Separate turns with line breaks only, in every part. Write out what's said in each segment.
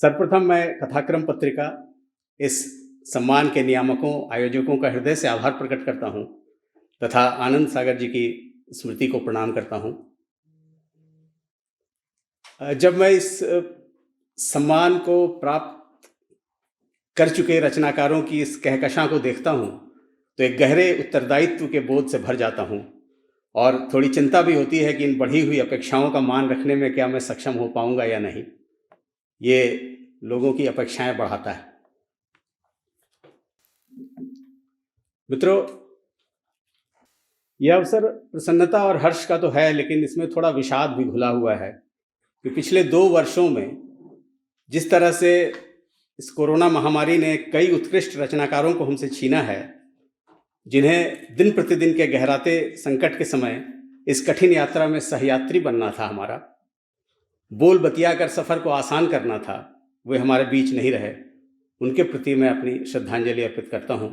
सर्वप्रथम मैं कथाक्रम पत्रिका इस सम्मान के नियामकों आयोजकों का हृदय से आभार प्रकट करता हूं तथा आनंद सागर जी की स्मृति को प्रणाम करता हूं। जब मैं इस सम्मान को प्राप्त कर चुके रचनाकारों की इस कहकशां को देखता हूं तो एक गहरे उत्तरदायित्व के बोध से भर जाता हूं और थोड़ी चिंता भी होती है कि इन बढ़ी हुई अपेक्षाओं का मान रखने में क्या मैं सक्षम हो पाऊंगा या नहीं। ये लोगों की अपेक्षाएं बढ़ाता है। मित्रों, यह अवसर प्रसन्नता और हर्ष का तो है, लेकिन इसमें थोड़ा विषाद भी घुला हुआ है कि पिछले 2 वर्षों में जिस तरह से इस कोरोना महामारी ने कई उत्कृष्ट रचनाकारों को हमसे छीना है, जिन्हें दिन प्रतिदिन के गहराते संकट के समय इस कठिन यात्रा में सहयात्री बनना था, हमारा बोल बतिया कर सफ़र को आसान करना था, वे हमारे बीच नहीं रहे। उनके प्रति मैं अपनी श्रद्धांजलि अर्पित करता हूँ।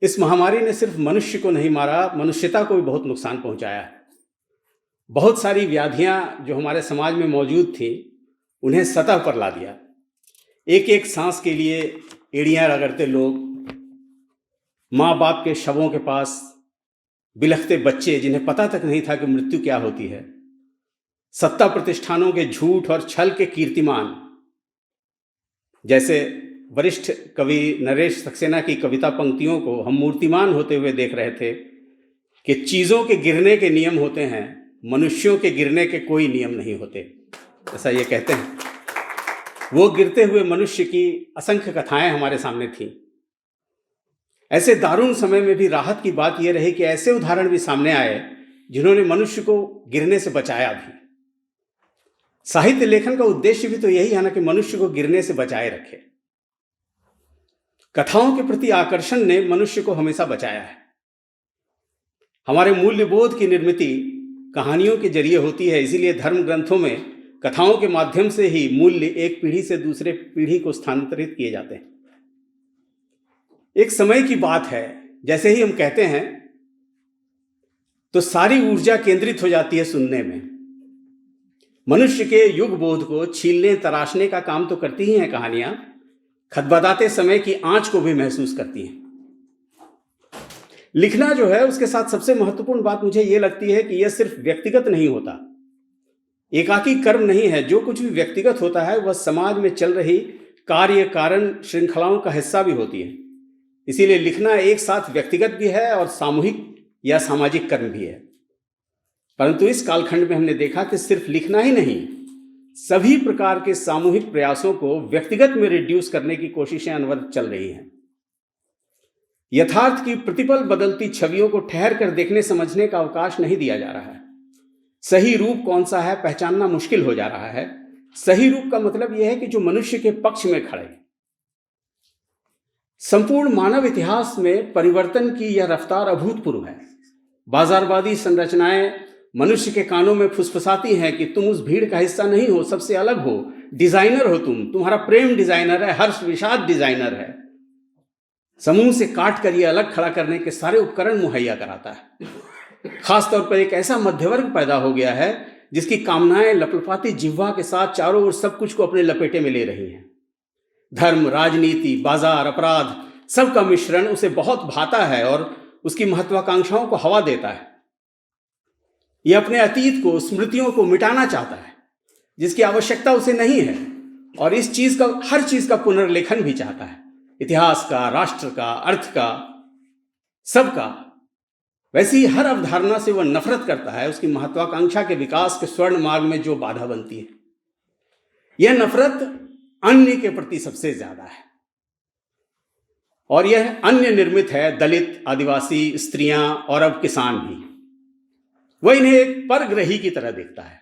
इस महामारी ने सिर्फ मनुष्य को नहीं मारा, मनुष्यता को भी बहुत नुकसान पहुँचाया है। बहुत सारी व्याधियाँ जो हमारे समाज में मौजूद थी, उन्हें सतह पर ला दिया। एक एक सांस के लिए एड़ियाँ रगड़ते लोग, माँ बाप के शवों के पास बिलखते बच्चे जिन्हें पता तक नहीं था कि मृत्यु क्या होती है, सत्ता प्रतिष्ठानों के झूठ और छल के कीर्तिमान, जैसे वरिष्ठ कवि नरेश सक्सेना की कविता पंक्तियों को हम मूर्तिमान होते हुए देख रहे थे कि चीज़ों के गिरने के नियम होते हैं, मनुष्यों के गिरने के कोई नियम नहीं होते, ऐसा ये कहते हैं। वो गिरते हुए मनुष्य की असंख्य कथाएं हमारे सामने थीं। ऐसे दारुण समय में भी राहत की बात यह रही कि ऐसे उदाहरण भी सामने आए जिन्होंने मनुष्य को गिरने से बचाया भी। साहित्य लेखन का उद्देश्य भी तो यही है ना कि मनुष्य को गिरने से बचाए रखे। कथाओं के प्रति आकर्षण ने मनुष्य को हमेशा बचाया है। हमारे मूल्यबोध की निर्मिति कहानियों के जरिए होती है, इसीलिए धर्म ग्रंथों में कथाओं के माध्यम से ही मूल्य एक पीढ़ी से दूसरे पीढ़ी को स्थानांतरित किए जाते हैं। एक समय की बात है, जैसे ही हम कहते हैं तो सारी ऊर्जा केंद्रित हो जाती है सुनने में। मनुष्य के युग बोध को छीलने तराशने का काम तो करती ही हैं कहानियां, खदबदाते समय की आंच को भी महसूस करती हैं। लिखना जो है, उसके साथ सबसे महत्वपूर्ण बात मुझे ये लगती है कि यह सिर्फ व्यक्तिगत नहीं होता, एकाकी कर्म नहीं है। जो कुछ भी व्यक्तिगत होता है वह समाज में चल रही कार्य कारण श्रृंखलाओं का हिस्सा भी होती है। इसीलिए लिखना एक साथ व्यक्तिगत भी है और सामूहिक या सामाजिक कर्म भी है। परंतु इस कालखंड में हमने देखा कि सिर्फ लिखना ही नहीं, सभी प्रकार के सामूहिक प्रयासों को व्यक्तिगत में रिड्यूस करने की कोशिशें अनवरत चल रही हैं। यथार्थ की प्रतिपल बदलती छवियों को ठहर कर देखने समझने का अवकाश नहीं दिया जा रहा है। सही रूप कौन सा है पहचानना मुश्किल हो जा रहा है। सही रूप का मतलब यह है कि जो मनुष्य के पक्ष में खड़े। संपूर्ण मानव इतिहास में परिवर्तन की यह रफ्तार अभूतपूर्व है। बाजारवादी संरचनाएं मनुष्य के कानों में फुसफुसाती हैं कि तुम उस भीड़ का हिस्सा नहीं हो, सबसे अलग हो, डिजाइनर हो तुम्हारा प्रेम डिजाइनर है, हर्ष विषाद डिजाइनर है। समूह से काट कर यह अलग खड़ा करने के सारे उपकरण मुहैया कराता है। खासतौर पर एक ऐसा मध्यवर्ग पैदा हो गया है जिसकी कामनाएं लपलपाती जिह्वा के साथ चारों ओर सब कुछ को अपने लपेटे में ले रही हैं। धर्म, राजनीति, बाजार, अपराध, सबका मिश्रण उसे बहुत भाता है और उसकी महत्वाकांक्षाओं को हवा देता है। यह अपने अतीत को, स्मृतियों को मिटाना चाहता है जिसकी आवश्यकता उसे नहीं है, और इस चीज का, हर चीज का पुनर्लेखन भी चाहता है, इतिहास का, राष्ट्र का, अर्थ का, सबका। वैसी ही हर अवधारणा से वह नफरत करता है, उसकी महत्वाकांक्षा के विकास के स्वर्ण मार्ग में जो बाधा बनती है। यह नफरत अन्य के प्रति सबसे ज्यादा है, और यह अन्य निर्मित है। दलित, आदिवासी, स्त्रियां और अब किसान भी। वह इन्हें एक परग्रही की तरह देखता है।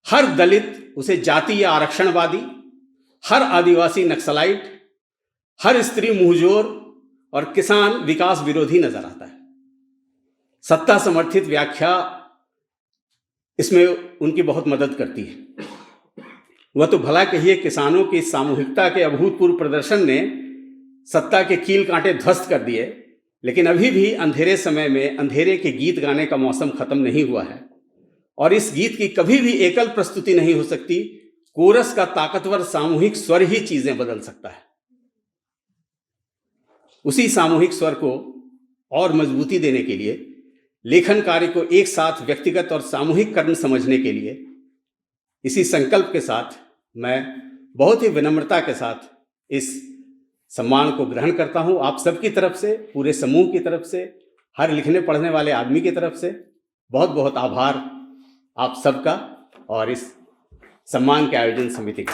हर दलित उसे जातीय आरक्षणवादी, हर आदिवासी नक्सलाइट, हर स्त्री मुंहजोर और किसान विकास विरोधी नजर आता है। सत्ता समर्थित व्याख्या इसमें उनकी बहुत मदद करती है। वह तो भला कहिए, किसानों की सामूहिकता के अभूतपूर्व प्रदर्शन ने सत्ता के कील कांटे ध्वस्त कर दिए, लेकिन अभी भी अंधेरे समय में अंधेरे के गीत गाने का मौसम खत्म नहीं हुआ है, और इस गीत की कभी भी एकल प्रस्तुति नहीं हो सकती कोरस का ताकतवर सामूहिक स्वर ही चीजें बदल सकता है। उसी सामूहिक स्वर को और मजबूती देने के लिए, लेखन कार्य को एक साथ व्यक्तिगत और सामूहिक कर्म समझने के लिए, इसी संकल्प के साथ मैं बहुत ही विनम्रता के साथ इस सम्मान को ग्रहण करता हूं। आप सबकी तरफ से, पूरे समूह की तरफ से, हर लिखने पढ़ने वाले आदमी की तरफ से बहुत बहुत आभार आप सबका और इस सम्मान के आयोजन समिति का।